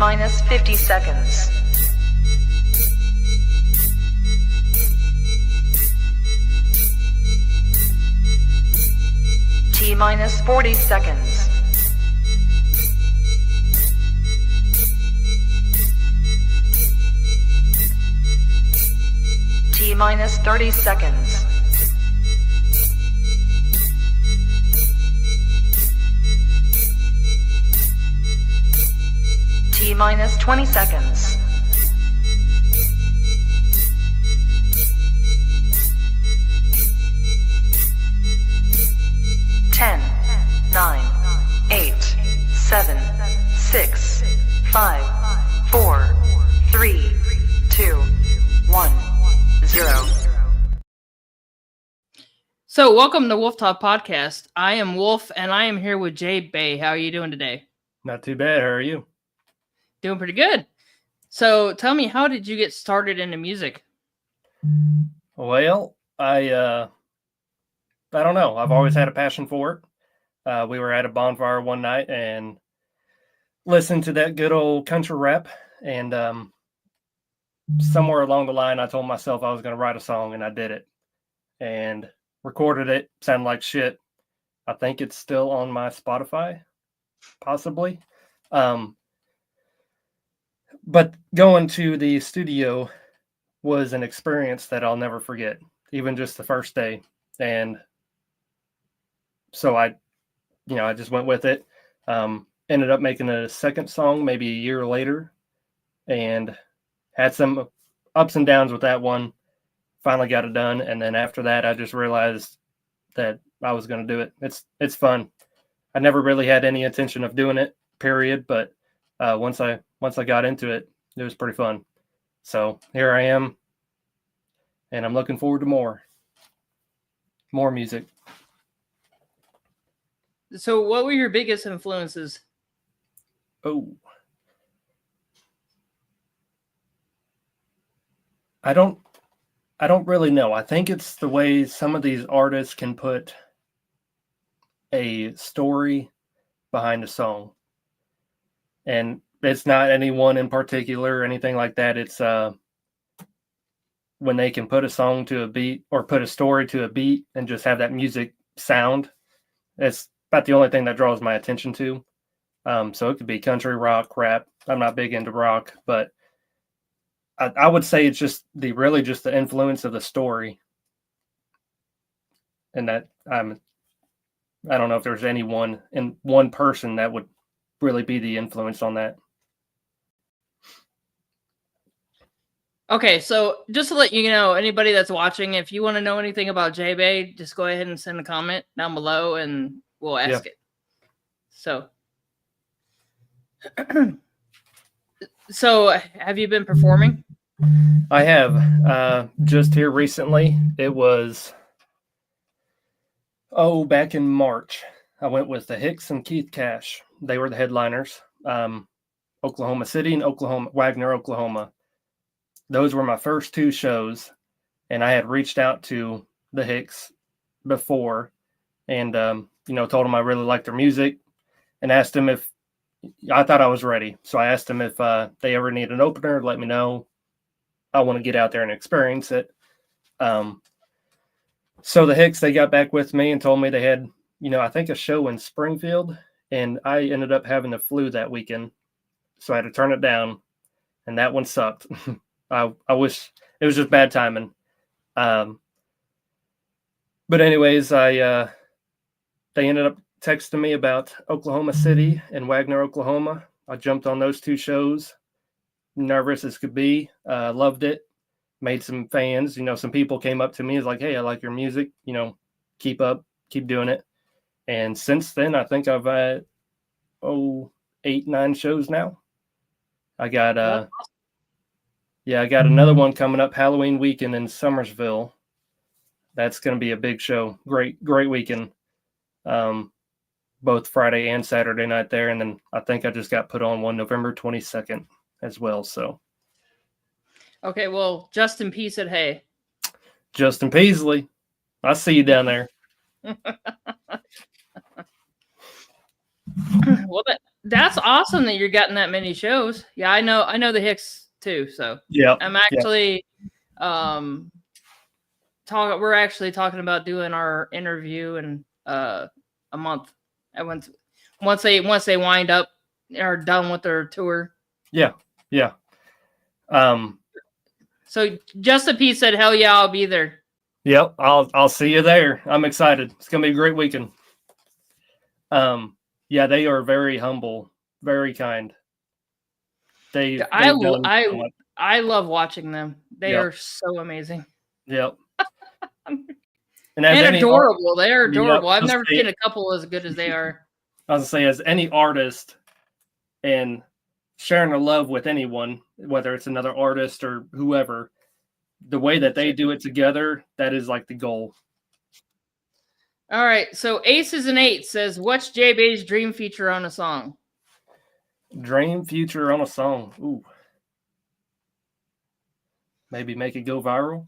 minus 50 seconds. T minus 40 seconds. T minus 30 seconds. T minus 20 seconds. Ten, 9, 8, 7, 6, 5, 4, 3, 2, 1, 0. So welcome to Wolf Talk Podcast. I am Wolf and I am here with JBay. How are you doing today? Not too bad. How are you? Doing pretty good. So tell me, how did you get started into music? Well, I don't know. I've always had a passion for it. We were at a bonfire one night and listened to that good old country rap. And somewhere along the line, I told myself I was going to write a song, and I did it. And recorded it. Sounded like shit. I think it's still on my Spotify, possibly. But going to the studio was an experience that I'll never forget, even just the first day. And so I just went with it. Ended up making a second song maybe a year later and had some ups and downs with that one. Finally got it done. And then after that, I just realized that I was going to do it. It's fun. I never really had any intention of doing it, period. But once I got into it, it was pretty fun. So here I am, and I'm looking forward to more music. So what were your biggest influences? Oh, I don't really know. I think it's the way some of these artists can put a story behind a song. And it's not anyone in particular or anything like that. It's when they can put a song to a beat or put a story to a beat and just have that music sound. It's about the only thing that draws my attention to. So it could be country, rock, rap. I'm not big into rock, but I would say it's just the influence of the story. And that I don't know if there's one person that would really be the influence on that. Okay, so just to let you know, anybody that's watching, if you want to know anything about JBay, just go ahead and send a comment down below and we'll ask it. So, so have you been performing? I have. Just here recently. It was, back in March. I went with the Hicks and Keith Cash. They were the headliners. Oklahoma City and Wagner, Oklahoma. Those were my first two shows, and I had reached out to the Hicks before and, told them I really liked their music and asked them if I thought I was ready. So I asked them if they ever need an opener, let me know. I want to get out there and experience it. So the Hicks, they got back with me and told me they had, I think a show in Springfield, and I ended up having the flu that weekend. So I had to turn it down, and that one sucked. I wish it was just bad timing. But anyways, they ended up texting me about Oklahoma City and Wagner, Oklahoma. I jumped on those two shows, nervous as could be. Loved it. Made some fans. Some people came up to me, was like, "Hey, I like your music. Keep up, keep doing it." And since then, I think I've had 8, 9 shows now. I got I got another one coming up Halloween weekend in Summersville. That's going to be a big show. Great weekend. Both Friday and Saturday night there. And then I think I just got put on one November 22nd as well. So. Okay. Well, Justin P said, hey. Justin Peasley. I see you down there. Well, that's awesome that you're getting that many shows. Yeah, I know the Hicks too. So Yeah. I'm actually we're actually talking about doing our interview in a month. And once they wind up are done with their tour. Yeah. Yeah. So Justin P said, "Hell yeah, I'll be there." Yep. I'll see you there. I'm excited. It's gonna be a great weekend. Yeah, they are very humble, very kind. I love watching them. They are so amazing. Yep. And adorable. They are adorable. I've never seen a couple as good as they are. I was gonna say, as any artist and sharing a love with anyone, whether it's another artist or whoever, the way that they do it together, that is like the goal. All right. So Aces and Eights says, "What's JBay's dream feature on a song?" Dream feature on a song. Ooh. Maybe make it go viral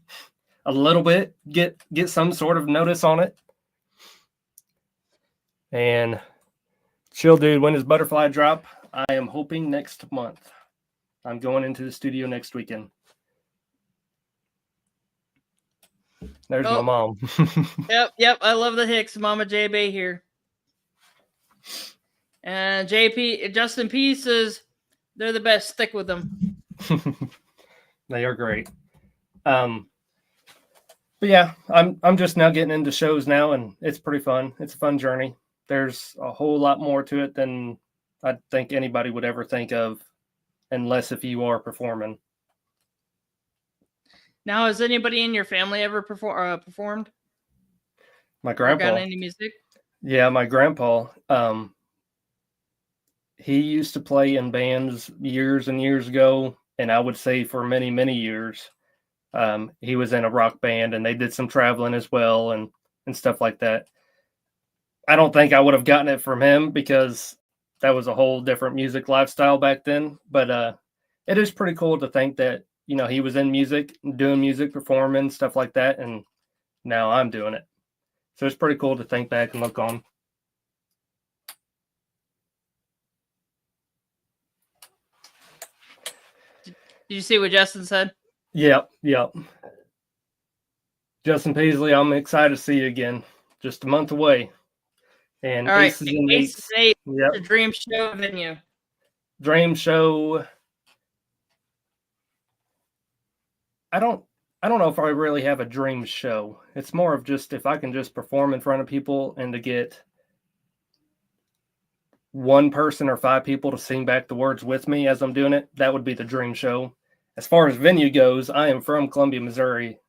a little bit, get some sort of notice on it. And Chill Dude, when does Butterfly drop? I am hoping next month. I'm going into the studio next weekend. There's my mom. Yep. I love the Hicks. Mama JBay here. And Justin P says, "They're the best. Stick with them." They are great. But yeah, I'm just now getting into shows now, and it's pretty fun. It's a fun journey. There's a whole lot more to it than I think anybody would ever think of, unless if you are performing. Now, has anybody in your family ever performed? My grandpa. Got any music? Yeah, my grandpa. He used to play in bands years and years ago, and I would say for many, many years. He was in a rock band, and they did some traveling as well and stuff like that. I don't think I would have gotten it from him because that was a whole different music lifestyle back then. But it is pretty cool to think that, he was in music, doing music, performing, stuff like that, and now I'm doing it. So it's pretty cool to think back and look on. Did you see what Justin said? Yep. Justin Paisley, I'm excited to see you again. Just a month away. And all right, Aces and Eights. Yep. The dream show venue. Dream show. I don't know if I really have a dream show. It's more of just if I can just perform in front of people and to get one person or 5 people to sing back the words with me as I'm doing it, that would be the dream show. As far as venue goes, I am from Columbia, Missouri.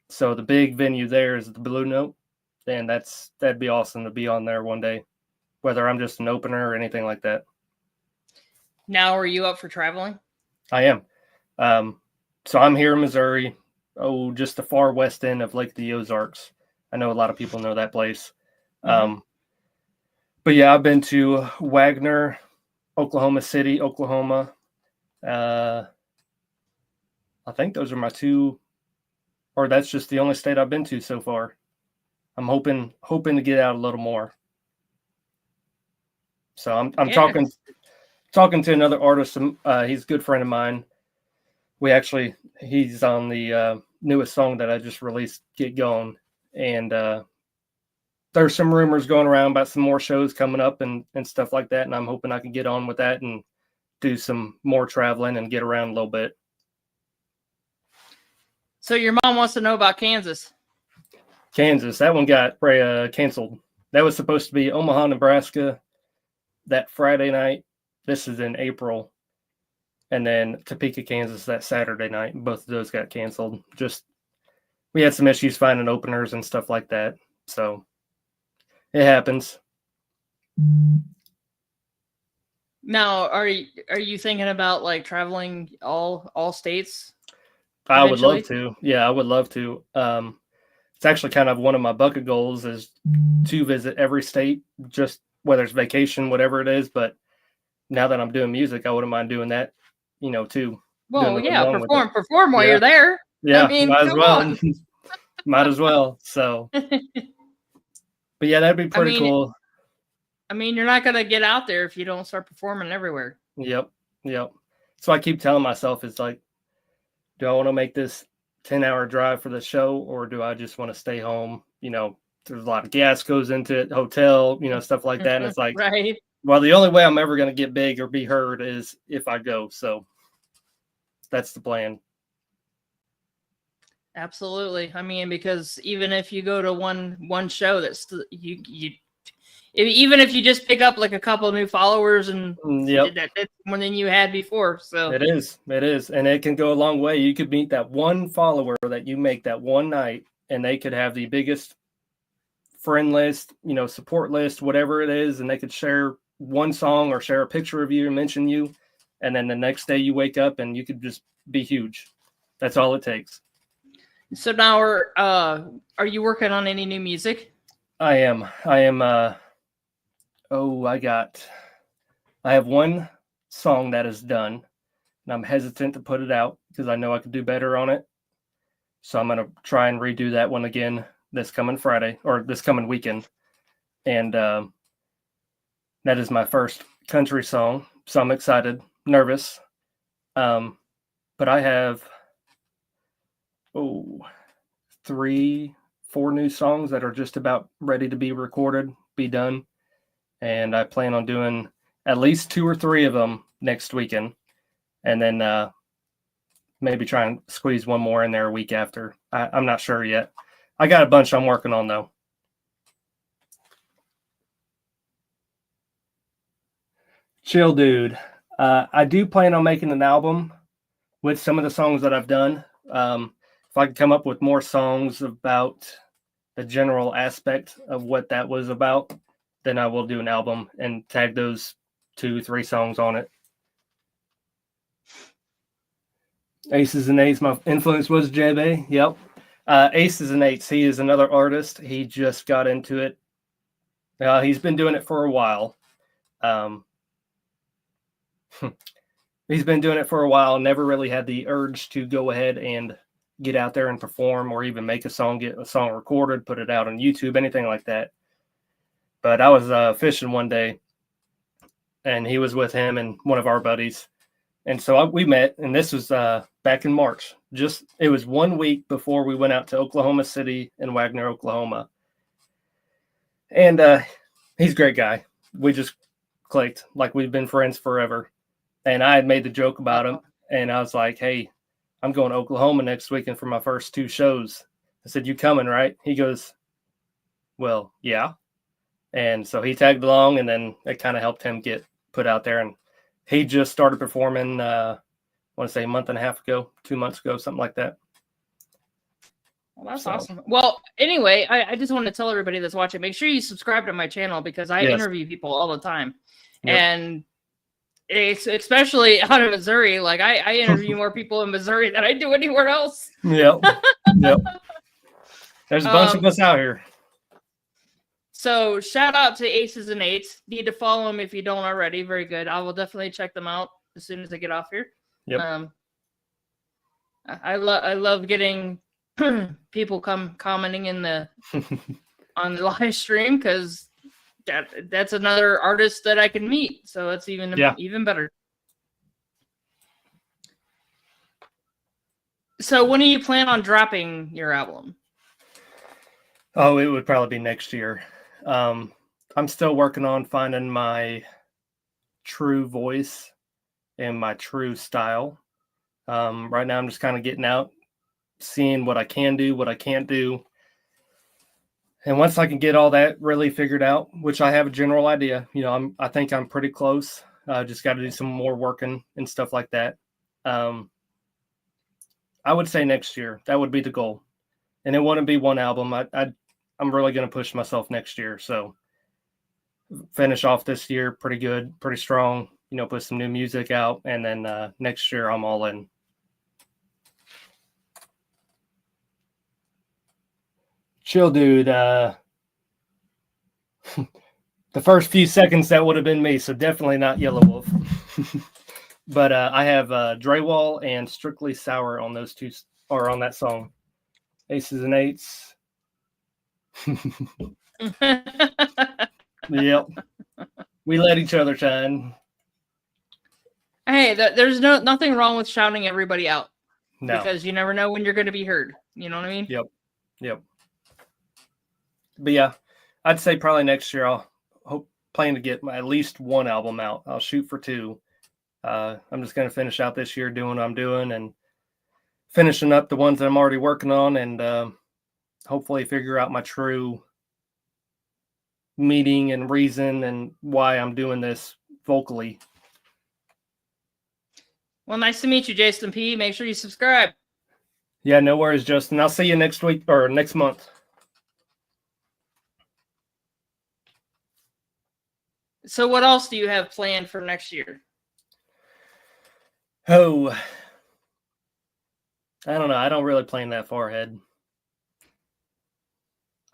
So the big venue there is the Blue Note. And that'd be awesome to be on there one day, whether I'm just an opener or anything like that. Now, are you up for traveling? I am. So I'm here in Missouri, just the far west end of Lake of the Ozarks. I know a lot of people know that place. Mm-hmm. But yeah, I've been to Wagner, Oklahoma City, Oklahoma. I think those are my 2, or that's just the only state I've been to so far. I'm hoping to get out a little more. So I'm talking to another artist. He's a good friend of mine. He's on the newest song that I just released, Get Going. And there's some rumors going around about some more shows coming up and stuff like that. And I'm hoping I can get on with that and do some more traveling and get around a little bit. So your mom wants to know about Kansas. Kansas, that one got canceled. That was supposed to be Omaha, Nebraska that Friday night. This is in April. And then Topeka, Kansas that Saturday night. Both of those got canceled. We had some issues finding openers and stuff like that. So it happens. Now, are you thinking about like traveling all states? I would love to. Yeah, I would love to. It's actually kind of one of my bucket goals is to visit every state, just whether it's vacation, whatever it is. But now that I'm doing music, I wouldn't mind doing that, too. Well, yeah, perform while you're there. Yeah, might as well. Might as well. So, but yeah, that'd be pretty cool. I mean, you're not going to get out there if you don't start performing everywhere. Yep. So I keep telling myself, it's like, do I want to make this 10-hour drive for the show, or do I just want to stay home? There's a lot of gas goes into it, hotel, stuff like that. And it's like, right. Well, the only way I'm ever going to get big or be heard is if I go. So that's the plan. Absolutely. I mean, because even if you go to one show, that's even if you just pick up like a couple of new followers, and that's more than you had before. So it is, and it can go a long way. You could meet that one follower that you make that one night, and they could have the biggest friend list, support list, whatever it is, and they could share one song or share a picture of you and mention you, and then the next day you wake up and you could just be huge. That's all it takes. So now, are you working on any new music? I am. I have one song that is done, and I'm hesitant to put it out because I know I could do better on it. So I'm going to try and redo that one again this coming Friday, or this coming weekend. And that is my first country song. So I'm excited, nervous. But I have 3, 4 new songs that are just about ready to be recorded, be done. And I plan on doing at least 2 or 3 of them next weekend. And then maybe try and squeeze one more in there a week after. I'm not sure yet. I got a bunch I'm working on, though. Chill Dude. I do plan on making an album with some of the songs that I've done. If I could come up with more songs about the general aspect of what that was about, then I will do an album and tag those 2, 3 songs on it. Aces and Eights, my influence was JBay. Yep. Aces and Eights, he is another artist. He just got into it. He's been doing it for a while. He's been doing it for a while, never really had the urge to go ahead and get out there and perform or even make a song, get a song recorded, put it out on YouTube, anything like that. But I was fishing one day, and he was with him and one of our buddies. And so we met, and this was back in March. It was 1 week before we went out to Oklahoma City and Wagner, Oklahoma. And he's a great guy. We just clicked like we've been friends forever. And I had made the joke about him, and I was like, hey, I'm going to Oklahoma next weekend for my first 2 shows. I said, you coming, right? He goes, well, yeah. And so he tagged along, and then it kind of helped him get put out there. And he just started performing, I want to say a month and a half ago, 2 months ago, something like that. Well, that's awesome. Well, anyway, I just want to tell everybody that's watching, make sure you subscribe to my channel, because I interview people all the time. Yep. And it's especially out of Missouri. Like I interview more people in Missouri than I do anywhere else. Yep. There's a bunch of us out here. So shout out to Aces and Eights. Need to follow them if you don't already. Very good. I will definitely check them out as soon as I get off here. Yep. I love getting people commenting in the on the live stream, because that's another artist that I can meet. So it's even better. So when do you plan on dropping your album? Oh, it would probably be next year. I'm still working on finding my true voice and my true style. Right now I'm just kind of getting out, seeing what I can do, what I can't do. And once I can get all that really figured out, which I have a general idea, I think I'm pretty close. Just got to do some more working and stuff like that. I would say next year. That would be the goal. And it wouldn't be one album. I'm really going to push myself next year. So finish off this year pretty good, pretty strong, put some new music out. And then next year I'm all in. Chill Dude. The first few seconds, that would have been me. So definitely not Yellow Wolf. But I have Draywall and Strictly Sour on those 2, or on that song. Aces and Eights. Yep. We let each other shine. Hey, there's nothing wrong with shouting everybody out. No. Because you never know when you're going to be heard. You know what I mean? Yep. But yeah, I'd say probably next year I'll plan to get at least one album out. I'll shoot for 2. I'm just going to finish out this year doing what I'm doing and finishing up the ones that I'm already working on, and hopefully figure out my true meaning and reason and why I'm doing this vocally. Well, nice to meet you, Jason P. Make sure you subscribe. Yeah, no worries, Justin. I'll see you next week or next month. So what else do you have planned for next year? Oh, I don't know. I don't really plan that far ahead.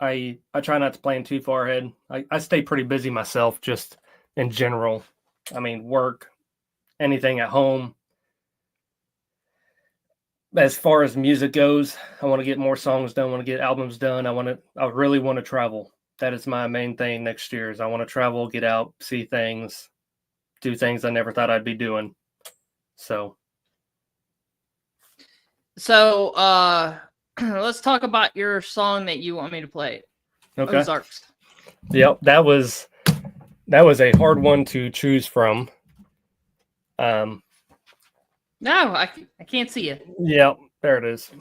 I try not to plan too far ahead. I stay pretty busy myself, just in general. I mean, work, anything at home. As far as music goes, I want to get more songs done. I want to get albums done. I really want to travel. That is my main thing next year. Is I want to travel, get out, see things, do things I never thought I'd be doing. So let's talk about your song that you want me to play. Okay. Ozarks. Yep, that was a hard one to choose from. No, I can't see it. Yep, there it is.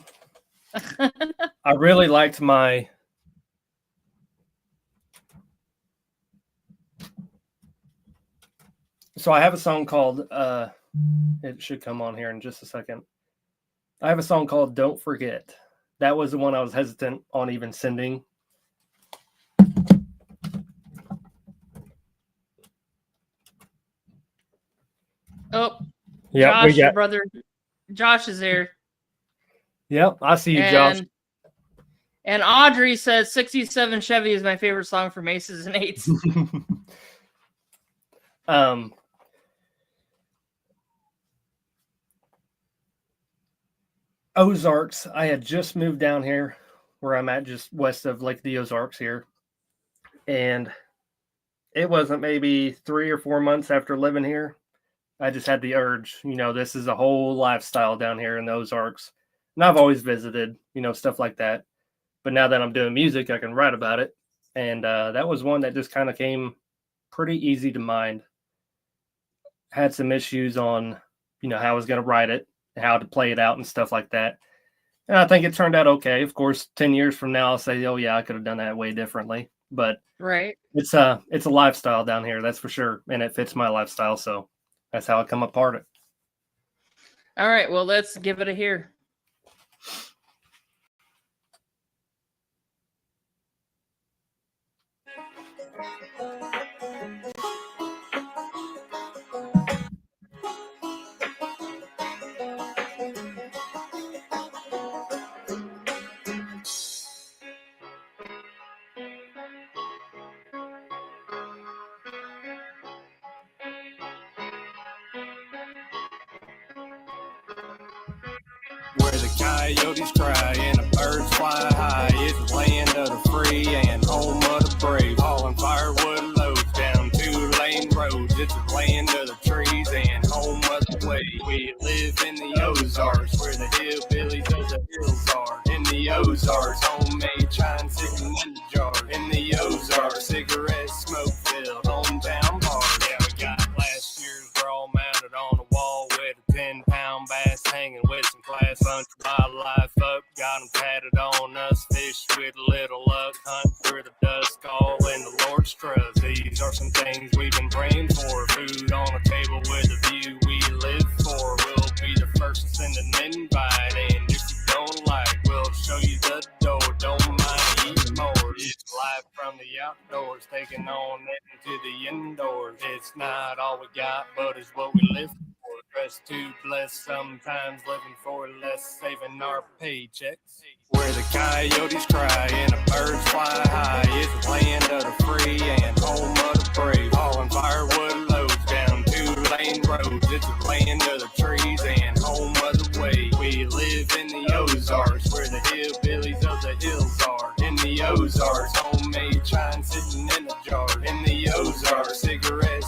I really liked my. So I have a song called. It should come on here in just a second. I have a song called "Don't Forget." That was the one I was hesitant on even sending. Oh, yeah, Josh, your brother, Josh is there. Yep, I see you, Josh. And Audrey says 67 Chevy is my favorite song from Aces and Eights. Ozarks. I had just moved down here where I'm at, just west of Lake the Ozarks here. And it wasn't maybe 3 or 4 months after living here. I just had the urge, this is a whole lifestyle down here in the Ozarks. And I've always visited, stuff like that. But now that I'm doing music, I can write about it. And that was one that just kind of came pretty easy to mind. Had some issues on, how I was going to write it, how to play it out and stuff like that. And I think it turned out okay. Of course, 10 years from now, I'll say, oh, yeah, I could have done that way differently. But right, it's a lifestyle down here, that's for sure. And it fits my lifestyle. So that's how I come apart it. All right. Well, let's give it a hear. Where the coyotes cry and the birds fly high, it's the land of the free and home of the brave. Hauling firewood loads down 2-lane roads, it's the land of the trees and home of the way. We live in the Ozarks, where the hillbillies of the hills are. In the Ozarks, homemade chine sitting in the jar. In the Ozarks, cigarette smoke filled hometown bar. Yeah, we got last year's draw mounted on the wall with a 10-pound bass hanging with some class. Bunch of wildlife up, got them tatted on us. Fish with a little luck, hunt through the dust, call in the Lord's trust. These are some things we've been praying for. Food on the table with a view we live for. We'll be the first to send an invite, and if you don't like, we'll show you the door. Don't mind eating more. It's life from the outdoors, taking on into the indoors. It's not all we got, but it's what we live for. Dressed too blessed, sometimes living for less, saving our paychecks. Where the coyotes cry and the birds fly high, it's the land of the free and home of the brave. Hauling firewood loads down 2-lane roads, it's the land of the trees and home of the way. We live in the Ozarks, where the hillbillies of the hills are. In the Ozarks, homemade chine sitting in a jar. In the Ozarks, cigarette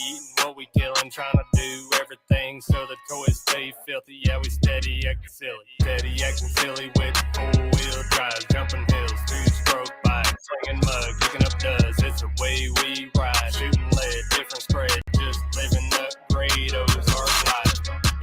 eating what we killing, trying to do everything so the toys stay filthy. Yeah, we steady acting silly with 4-wheel drives, jumping hills, 2-stroke bike, slinging mud, kicking up dust. It's the way we ride, shooting lead, different spread, just living the great Ozark life.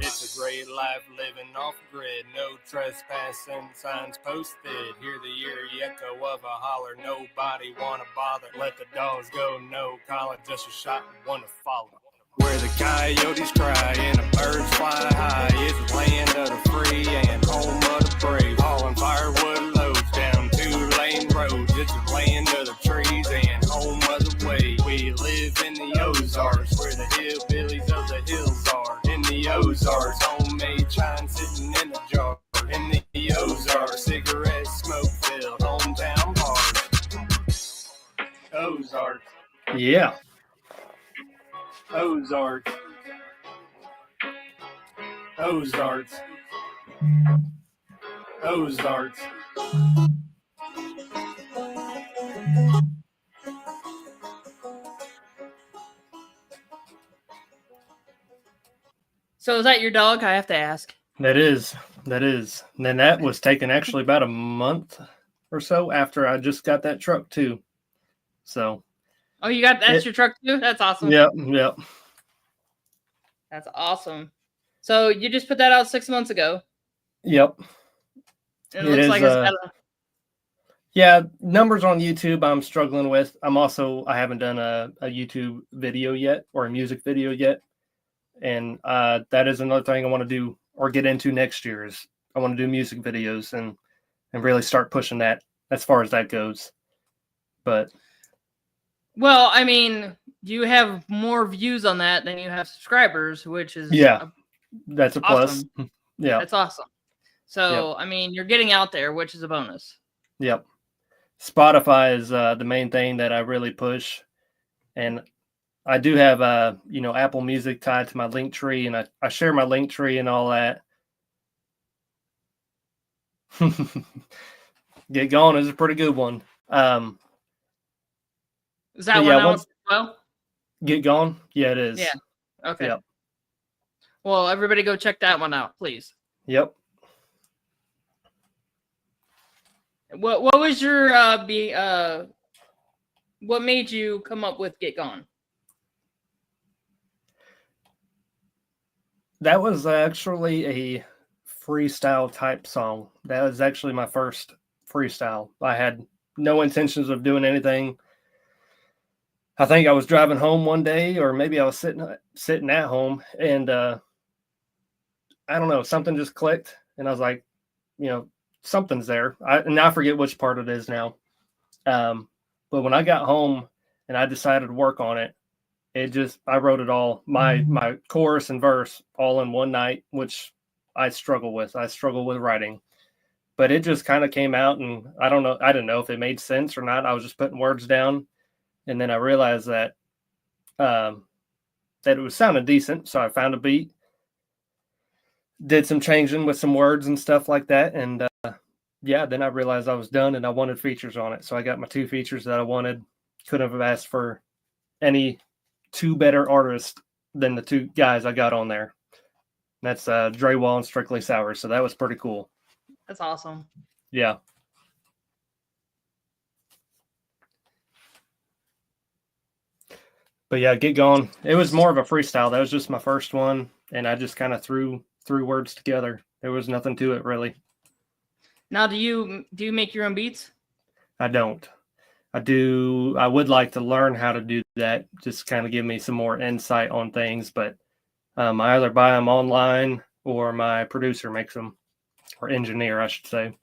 It's a great life living off grid, no trespassing signs posted. Hear the eerie echo of a holler, nobody wanna bother. Let the dogs go, no collar, just a shot and one to follow. Where the coyotes cry and the birds fly high, it's land of the free and home of the brave. Hauling firewood loads down 2-lane roads, it's the land of the trees and home of the way. We live in the Ozarks, where the hillbillies of the hills are. In the Ozarks, homemade chine sitting in a jar. In the Ozarks, cigarette smoke filled hometown bars. Ozarks. Yeah. Ozarks. Ozarks. Ozarks. So is that your dog? I have to ask. That is. And then that was taken actually about a month or so after I just got that truck too. So. Oh, you got that's your truck too? That's awesome. Yep. That's awesome. So you just put that out 6 months ago. Yep. And it looks like it's got a... Yeah, numbers on YouTube I'm struggling with. I haven't done a YouTube video yet or a music video yet. And that is another thing I want to do or get into next year is I want to do music videos and really start pushing that as far as that goes. But well, I mean, you have more views on that than you have subscribers, which is that's a awesome. plus. Yeah. That's awesome. So, I mean, you're getting out there, which is a bonus. Yep. Spotify is the main thing that I really push. And I do have, Apple Music tied to my link tree, and I share my link tree and all that. Get Gone is a pretty good one. Is that one out as well? Get Gone? Yeah, it is. Yeah. Okay. Yep. Well, everybody go check that one out, please. Yep. What was your what made you come up with Get Gone? That was actually a freestyle type song. That was actually my first freestyle. I had no intentions of doing anything. I think I was driving home one day, or maybe I was sitting at home, and I don't know, something just clicked, and I was like, something's there. I forget which part it is now. But when I got home and I decided to work on it, I wrote it all, my chorus and verse all in one night, which I struggle with. I struggle with writing, but it just kind of came out, and I don't know. I didn't know if it made sense or not. I was just putting words down. And then I realized that it was sounding decent. So I found a beat, did some changing with some words and stuff like that. And then I realized I was done and I wanted features on it. So I got my 2 features that I wanted. Couldn't have asked for any 2 better artists than the 2 guys I got on there. That's Dre Wall and Strictly Sour. So that was pretty cool. That's awesome. Yeah. But yeah, Get Gone. It was more of a freestyle. That was just my first one, and I just kind of threw words together. There was nothing to it really. Now, do you make your own beats? I don't. I do. I would like to learn how to do that. Just kind of give me some more insight on things. But I either buy them online or my producer makes them, or engineer, I should say.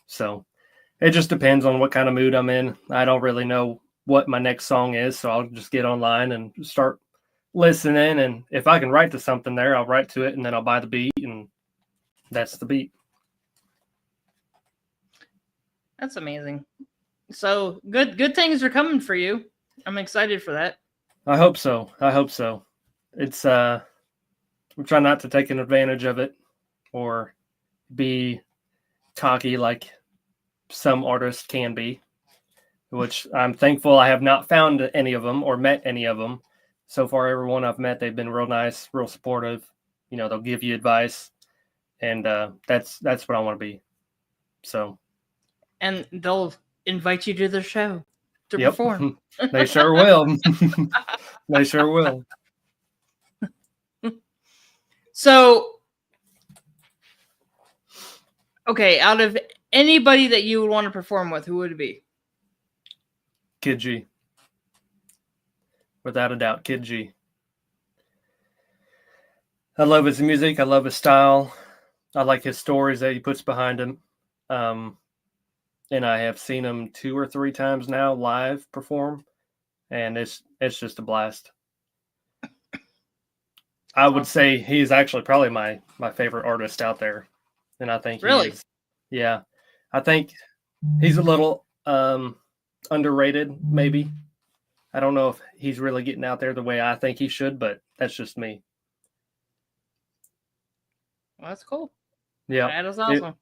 So it just depends on what kind of mood I'm in. I don't really know what my next song is, so I'll just get online and start listening, and if I can write to something there, I'll write to it, and then I'll buy the beat, and that's the beat. That's amazing. So good things are coming for you. I'm excited for that. I hope so. It's I'm trying not to take an advantage of it or be cocky like some artists can be, which I'm thankful I have not found any of them or met any of them. so far, everyone I've met, they've been real nice, real supportive. You know, they'll give you advice, and that's what I want to be. So, and they'll invite you to their show to yep, perform. they sure will. They sure will. So, okay, out of anybody that you would want to perform with, who would it be? Kid G. Without a doubt, Kid G. I love his music. I love his style. I like his stories that he puts behind him. And I have seen him 2 or 3 times now live perform, and it's just a blast. I would say he's actually probably my favorite artist out there, and I think really, yeah, I think he's a little underrated. Maybe I don't know if he's really getting out there the way I think he should, but that's just me. well, that's cool. Yeah, that is awesome.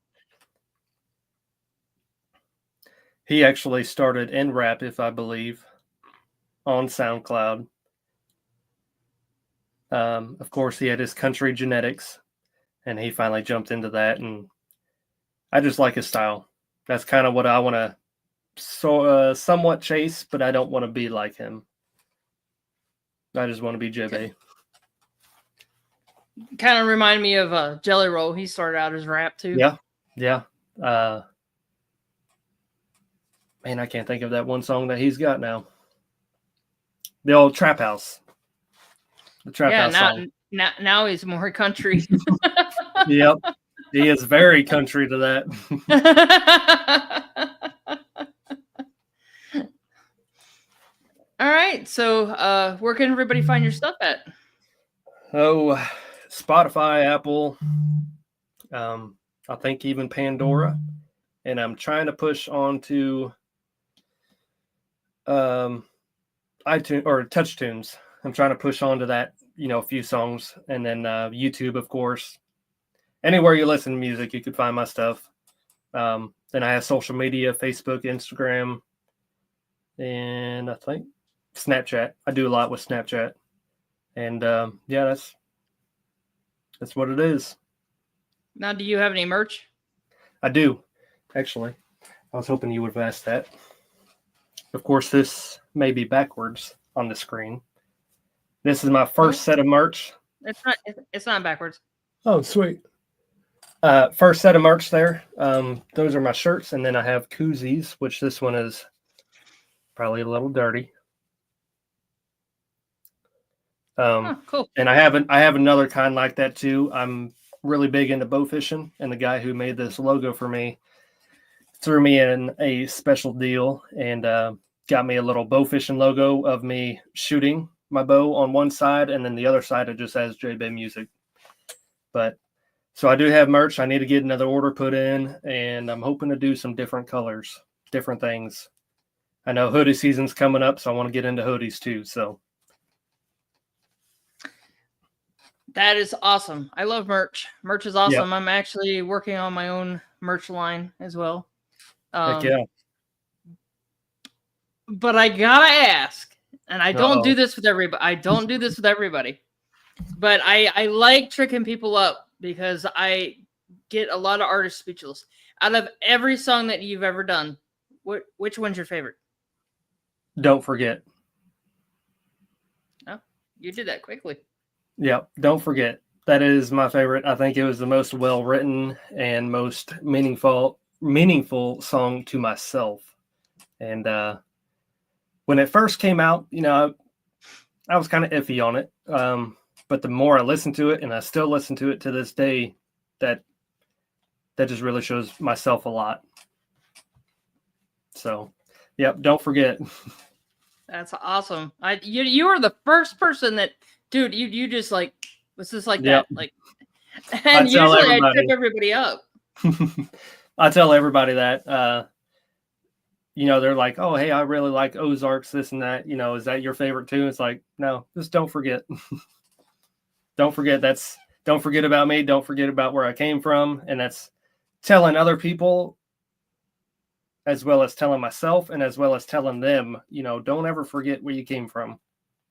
He actually started in rap, if I believe, on SoundCloud. Of course, he had his country genetics, and he finally jumped into that. And I just like his style. That's kind of what I want to somewhat chase, but I don't want to be like him. I just want to be JBay. Kind of remind me of Jelly Roll. He started out as rap too. Yeah. Man, I can't think of that one song that he's got now. The old Trap House. The Trap House song. Now he's more country. Yep. He is very country to that. All right. So where can everybody find your stuff at? Oh, Spotify, Apple, I think even Pandora. And I'm trying to push on to iTunes or TouchTunes. I'm trying to push on to that, a few songs, and then YouTube, of course. Anywhere you listen to music, you could find my stuff. Then I have social media, Facebook, Instagram, and I think Snapchat. I do a lot with Snapchat. And yeah, that's what it is. Now, do you have any merch? I do, actually. I was hoping you would have asked that. Of course, this may be backwards on the screen. This is my first set of merch. It's not backwards. Oh, sweet. First set of merch there. Those are my shirts, and then I have koozies, which this one is probably a little dirty. Cool. And I have another kind like that too. I'm really big into bow fishing, and the guy who made this logo for me threw me in a special deal and got me a little bow fishing logo of me shooting my bow on one side, and then the other side it just has JBay music. But so I do have merch. I need to get another order put in, and I'm hoping to do some different colors, different things. I know hoodie season's coming up, so I want to get into hoodies too. So that is awesome. I love merch. Merch is awesome. Yep. I'm actually working on my own merch line as well. Heck yeah. But I gotta ask, and I don't do this with everybody. But I like tricking people up because I get a lot of artists speechless. Out of every song that you've ever done, which one's your favorite? Don't Forget. Oh, you did that quickly. Yeah, Don't Forget. That is my favorite. I think it was the most well-written and most meaningful song to myself. And when it first came out, I was kind of iffy on it. But the more I listened to it, and I still listen to it to this day, that just really shows myself a lot. So, yep, Don't Forget. That's awesome. You were the first person that, dude, you just like was just like Yep. that, like, and usually I trip everybody up. I tell everybody that, they're like, oh, hey, I really like Ozarks, this and that. Is that your favorite too? It's like, no, just don't forget. Don't forget. Don't forget about me. Don't forget about where I came from. And that's telling other people as well as telling myself and as well as telling them, don't ever forget where you came from.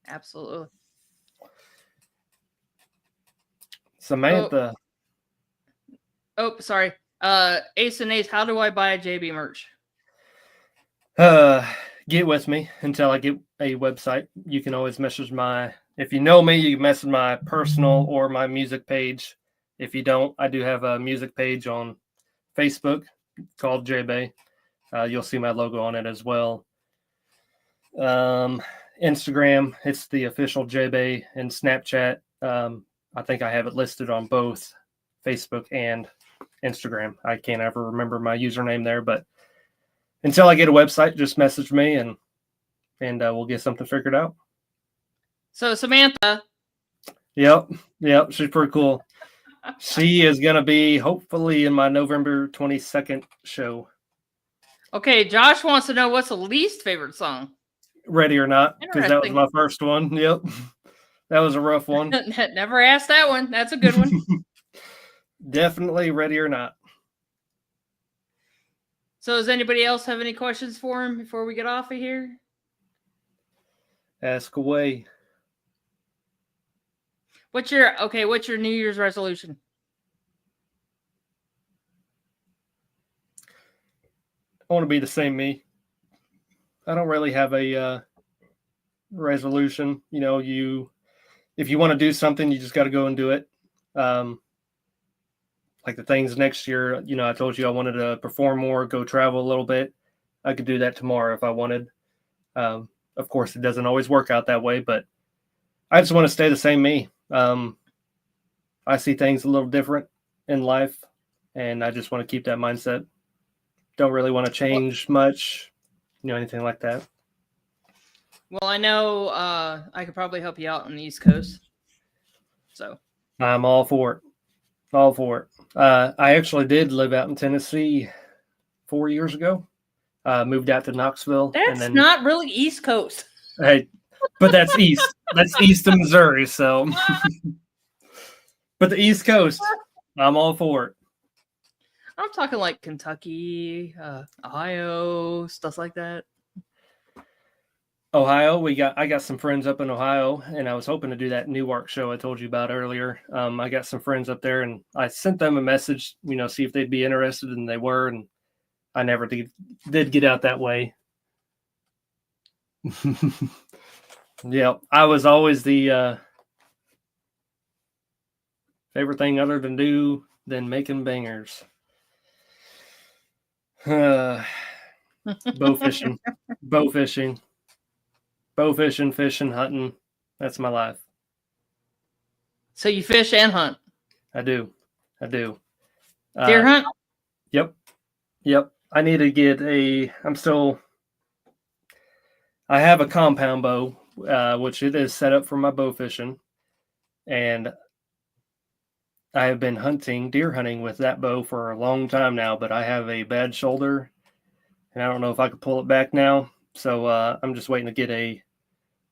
Absolutely. Samantha. Oh, sorry. Ace and Ace, how do I buy a JB merch? Get with me until I get a website. You can always message if you know me, you can message my personal or my music page. If you don't, I do have a music page on Facebook called JBay. You'll see my logo on it as well. Instagram, it's the official JBay, and Snapchat. I think I have it listed on both Facebook and Instagram. I can't ever remember my username there, but until I get a website, just message me and we'll get something figured out. So Samantha. Yep, she's pretty cool. She is going to be hopefully in my November 22nd show. Okay, Josh wants to know what's the least favorite song. Ready or Not, because that was my first one. Yep, that was a rough one. Never asked that one. That's a good one. Definitely Ready or Not. So does anybody else have any questions for him before we get off of here? Ask away. What's your New Year's resolution? I want to be the same me. I don't really have a resolution. You know, if you want to do something, you just got to go and do it. Like the things next year, you know, I told you I wanted to perform more, go travel a little bit. I could do that tomorrow if I wanted. Of course, it doesn't always work out that way, but I just want to stay the same me. I see things a little different in life, and I just want to keep that mindset. Don't really want to change much, you know, anything like that. Well, I know I could probably help you out on the East Coast. So I'm all for it. All for it. I actually did live out in Tennessee 4 years ago. Moved out to Knoxville. That's not really East Coast. Hey, but that's east. That's east of Missouri. So, but the East Coast, I'm all for it. I'm talking like Kentucky, Ohio, stuff like that. Ohio, I got some friends up in Ohio, and I was hoping to do that Newark show I told you about earlier. I got some friends up there, and I sent them a message, you know, see if they'd be interested, and they were, and I never did get out that way. Yeah, I was always the favorite thing other than making bangers. Bow fishing. Bow fishing, hunting. That's my life. So you fish and hunt? I do. Deer hunt? Yep. I need to get I have a compound bow, which it is set up for my bow fishing. And I have been deer hunting with that bow for a long time now, but I have a bad shoulder and I don't know if I could pull it back now. So I'm just waiting to get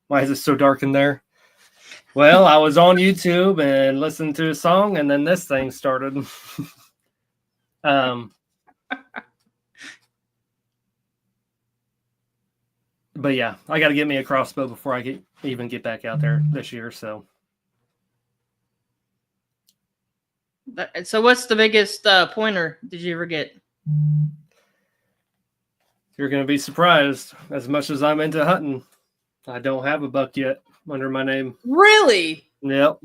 why is it so dark in there? Well, I was on YouTube and listened to a song, and then this thing started. But yeah, I got to get me a crossbow before I even get back out there this year. So what's the biggest pointer did you ever get? You're going to be surprised. As much as I'm into hunting, I don't have a buck yet under my name. Really? Yep.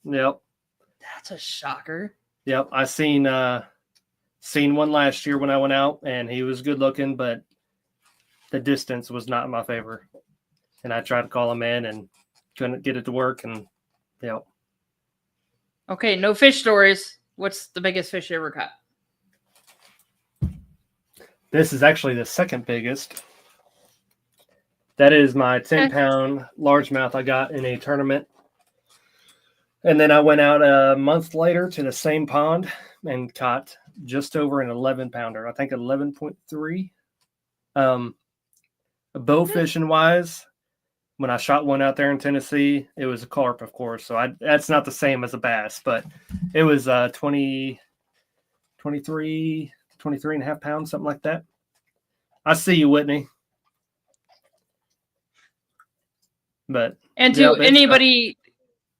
That's a shocker. Yep. I seen one last year when I went out, and he was good looking, but the distance was not in my favor. And I tried to call him in and couldn't get it to work. And yep. Okay, no fish stories. What's the biggest fish you ever caught? This is actually the second biggest. That is my 10-pound largemouth I got in a tournament. And then I went out a month later to the same pond and caught just over an 11-pounder. I think 11.3. Bow fishing wise, when I shot one out there in Tennessee, it was a carp, of course. So that's not the same as a bass, but it was 23 and a half pounds, something like that. I see you, Whitney. But and to anybody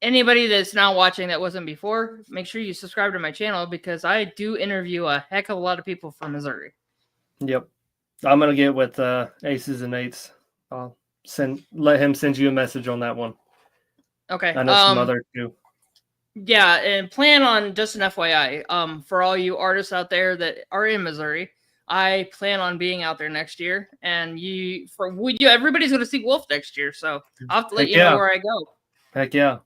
anybody that's now watching that wasn't before, make sure you subscribe to my channel because I do interview a heck of a lot of people from Missouri. Yep. I'm gonna get with Aces and Eights. I'll let him send you a message on that one. Okay. I know some others too. Yeah, and plan on, just an FYI, for all you artists out there that are in Missouri, I plan on being out there next year, and everybody's going to see Wolf next year, so I'll have to let you know where I go. Heck yeah.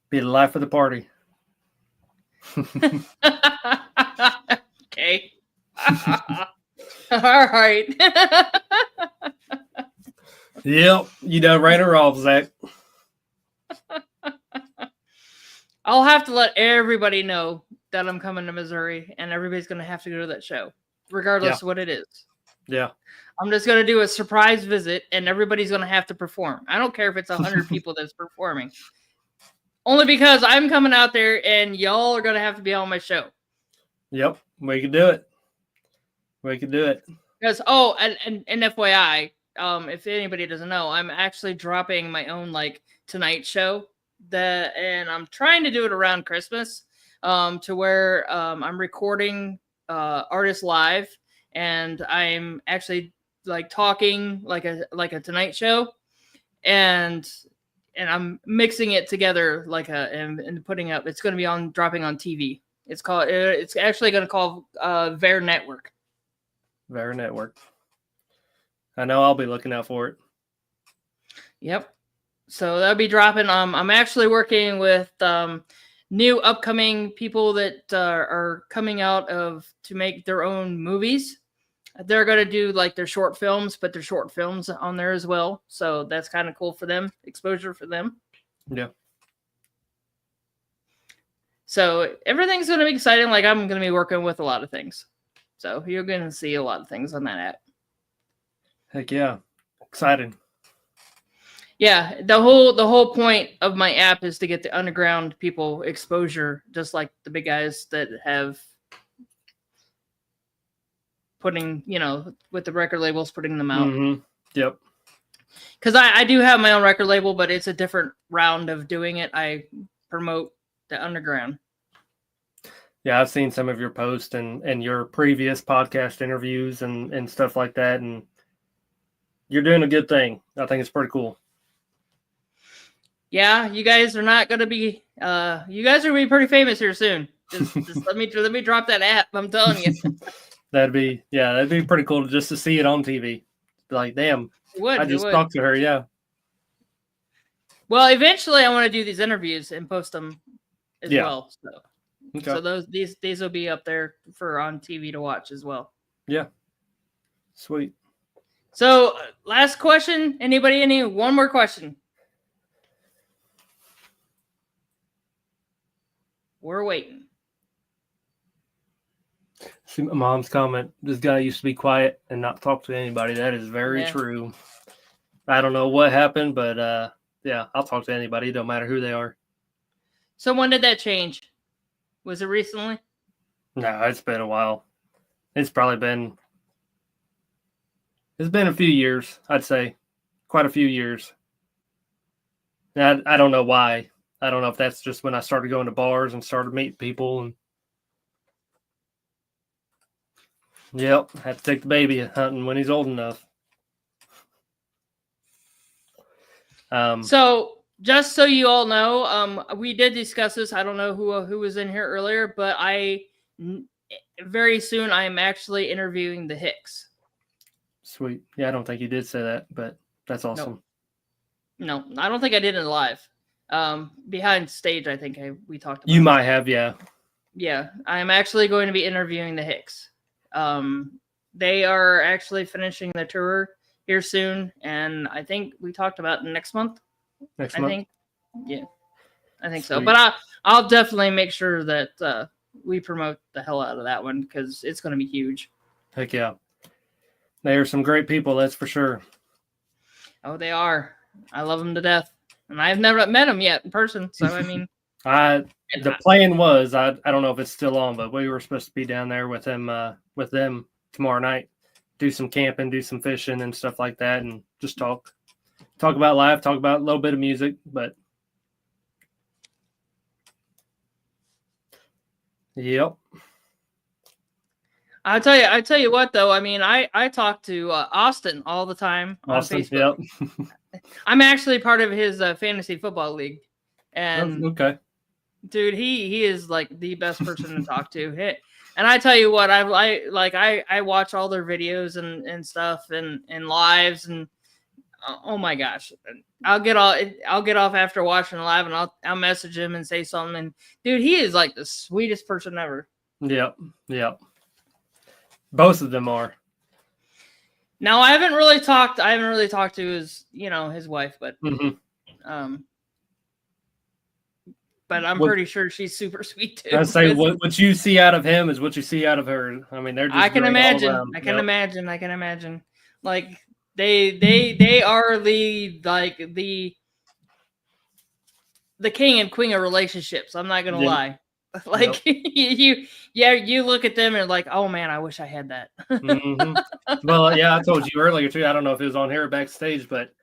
Be the life of the party. Okay. All right. Yep. You done ran her off, Zach. I'll have to let everybody know that I'm coming to Missouri, and everybody's going to have to go to that show, regardless of what it is. Yeah. I'm just going to do a surprise visit, and everybody's going to have to perform. I don't care if it's 100 people that's performing. Only because I'm coming out there, and y'all are going to have to be on my show. Yep. We can do it. We can do it. Because, and FYI, if anybody doesn't know, I'm actually dropping my own, Tonight Show. And I'm trying to do it around Christmas, to where I'm recording artists live, and I'm actually talking like a Tonight Show, and I'm mixing it together and putting up. It's going to be dropping on TV. It's actually going to call Ver Network. Ver Network. I know I'll be looking out for it. Yep. So that'll be dropping. I'm actually working with new upcoming people that are coming out to make their own movies. They're going to do their short films, but their short films on there as well. So that's kind of cool for them, exposure for them. Yeah. So everything's going to be exciting. I'm going to be working with a lot of things. So you're going to see a lot of things on that app. Heck yeah. Exciting. Yeah, the whole point of my app is to get the underground people exposure, just like the big guys that have putting, with the record labels, putting them out. Mm-hmm. Yep. Because I do have my own record label, but it's a different round of doing it. I promote the underground. Yeah, I've seen some of your posts and your previous podcast interviews and stuff like that, and you're doing a good thing. I think it's pretty cool. Yeah, you guys are not going to be. You guys are going to be pretty famous here soon. Just let me drop that app. I'm telling you. that'd be pretty cool just to see it on TV. Like, damn, I just talked to her. Yeah. Well, eventually, I want to do these interviews and post them as well. So these will be up there on TV to watch as well. Yeah. Sweet. So, last question. Anybody? One more question. We're waiting. See my mom's comment. This guy used to be quiet and not talk to anybody. That is very true. I don't know what happened, but I'll talk to anybody. It don't matter who they are. So when did that change? Was it recently? No, it's been a while. It's been a few years, I'd say. Quite a few years. I don't know why. I don't know if that's just when I started going to bars and started meeting people. And yep, had to take the baby hunting when he's old enough. So just so you all know, we did discuss this. I don't know who was in here earlier, but very soon I am actually interviewing the Hicks. Sweet. Yeah, I don't think you did say that, but that's awesome. No, I don't think I did it live. Behind stage, I think we talked about. You might have, yeah. Yeah, I'm actually going to be interviewing the Hicks. They are actually finishing the tour here soon, and I think we talked about next month. I think so. But I'll definitely make sure that we promote the hell out of that one because it's going to be huge. Heck yeah. They are some great people, that's for sure. Oh, they are. I love them to death. And I've never met them yet in person. So, I mean. The plan was, I don't know if it's still on, but we were supposed to be down there with them tomorrow night. Do some camping, do some fishing and stuff like that, and just talk. talk about life, talk about a little bit of music, but yep. I tell you what though. I mean, I talk to Austin all the time on Facebook. Yep. I'm actually part of his fantasy football league, and okay, dude, he is like the best person to talk to. And I tell you what, I watch all their videos and stuff and lives, and oh my gosh, I'll get off after watching live, and I'll message him and say something. And dude, he is like the sweetest person ever. Yep. Both of them are. Now I haven't really talked to his his wife, but but I'm pretty sure she's super sweet too. I'd say what you see out of him is what you see out of her. I mean, they're just I can imagine. I can imagine. Like they are the king and queen of relationships. I'm not gonna lie. Like you look at them and like, oh man, I wish I had that. Well, yeah, I told you earlier too. I don't know if it was on here or backstage, but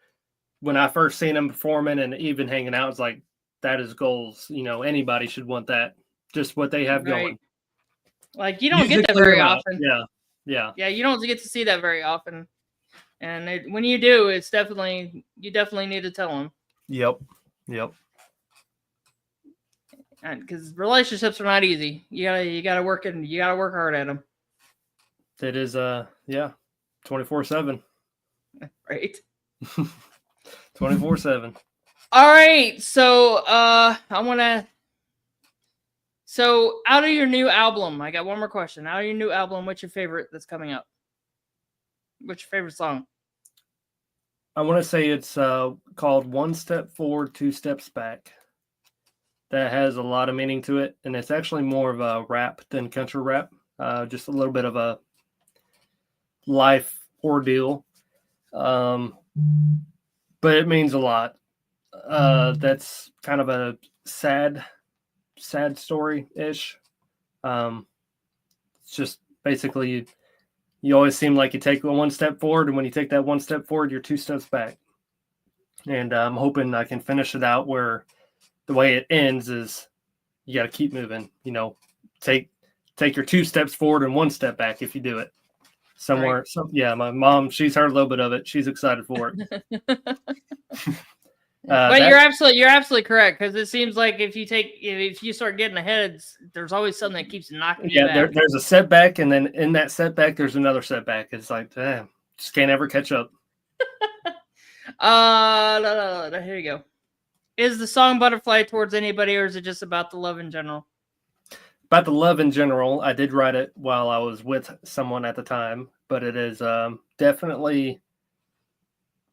when I first seen him performing and even hanging out, it's like that is goals. Anybody should want that. Just what they have going. Like you don't get that very often. Yeah. You don't get to see that very often. And when you do, you definitely need to tell them. Yep. Because relationships are not easy. You gotta work hard at them. It is 24/7. Right. 24/7. All right, so So out of your new album, I got one more question. Out of your new album, what's your favorite that's coming up? What's your favorite song? I want to say it's called One Step Forward, Two Steps Back. That has a lot of meaning to it, and it's actually more of a rap than country rap. Just a little bit of a life ordeal. But it means a lot. That's kind of a sad story-ish. It's just basically you always seem like you take one step forward, and when you take that one step forward, you're two steps back. And I'm hoping I can finish it out where the way it ends is you got to keep moving. Take your two steps forward and one step back if you do it. Somewhere. Right. So, yeah, my mom, she's heard a little bit of it. She's excited for it. But you're absolutely correct, because it seems like if you start getting ahead, there's always something that keeps knocking you back. There's a setback, and then in that setback, there's another setback. It's like, damn, just can't ever catch up. No, here you go. Is the song Butterfly towards anybody, or is it just about the love in general? About the love in general. I did write it while I was with someone at the time, but it is definitely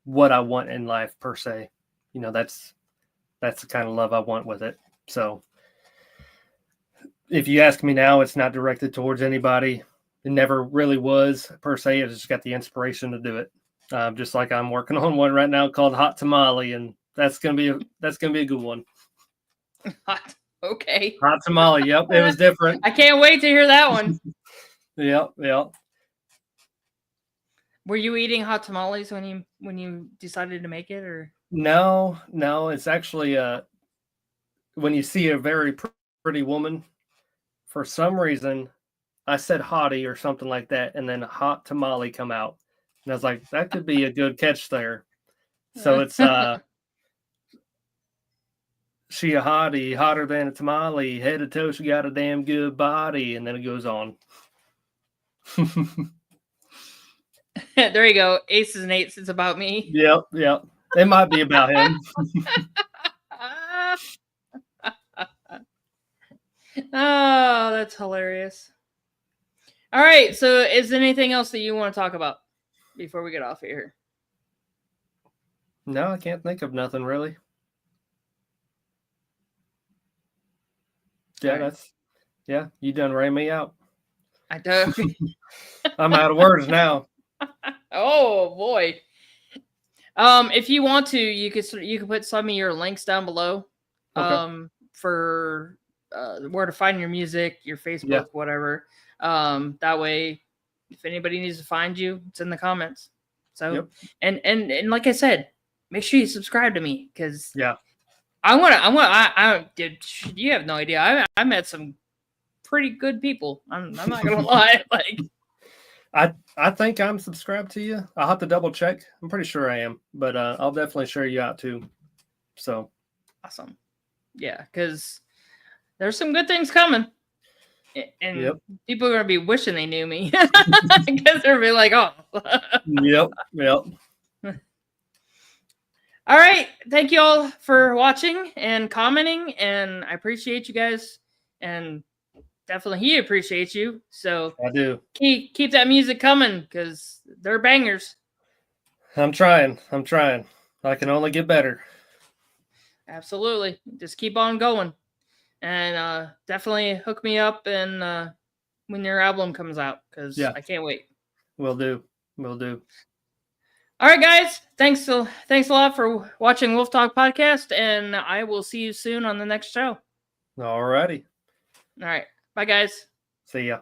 what I want in life per se. That's the kind of love I want with it. So if you ask me now, it's not directed towards anybody. It never really was per se. I just got the inspiration to do it. Just like I'm working on one right now called Hot Tamale, and that's gonna be a good one. Okay. Hot tamale. Yep, it was different. I can't wait to hear that one. Yep. Were you eating hot tamales when you decided to make it, or? No. It's actually when you see a very pretty woman, for some reason, I said hottie or something like that, and then hot tamale come out, and I was like, that could be a good catch there. So it's she a hottie, hotter than a tamale, head to toe, she got a damn good body, and then it goes on. There you go. Aces and eights. It's about me. Yep. It might be about him. Oh, that's hilarious. All right. So is there anything else that you want to talk about before we get off of here? No, I can't think of nothing really. Yeah, you done ran me out. I do. I'm out of words now. Oh boy. If you want to, you could put some of your links down below. Okay. For where to find your music, your Facebook, whatever. That way, if anybody needs to find you, it's in the comments. So, and like I said, make sure you subscribe to me because Yeah. Dude, you have no idea. I met some pretty good people. I'm not gonna lie. Like, I think I'm subscribed to you. I'll have to double check. I'm pretty sure I am, but I'll definitely share you out too. So awesome. Yeah, because there's some good things coming. And people are gonna be wishing they knew me because they're be like, oh. Yep. All right. Thank you all for watching and commenting, and I appreciate you guys, and definitely he appreciates you. So I do. Keep that music coming because they're bangers. I'm trying. I can only get better. Absolutely. Just keep on going. And definitely hook me up and when your album comes out because I can't wait. Will do. All right, guys. Thanks a lot for watching Wolf Talk Podcast, and I will see you soon on the next show. All righty. All right. Bye, guys. See ya.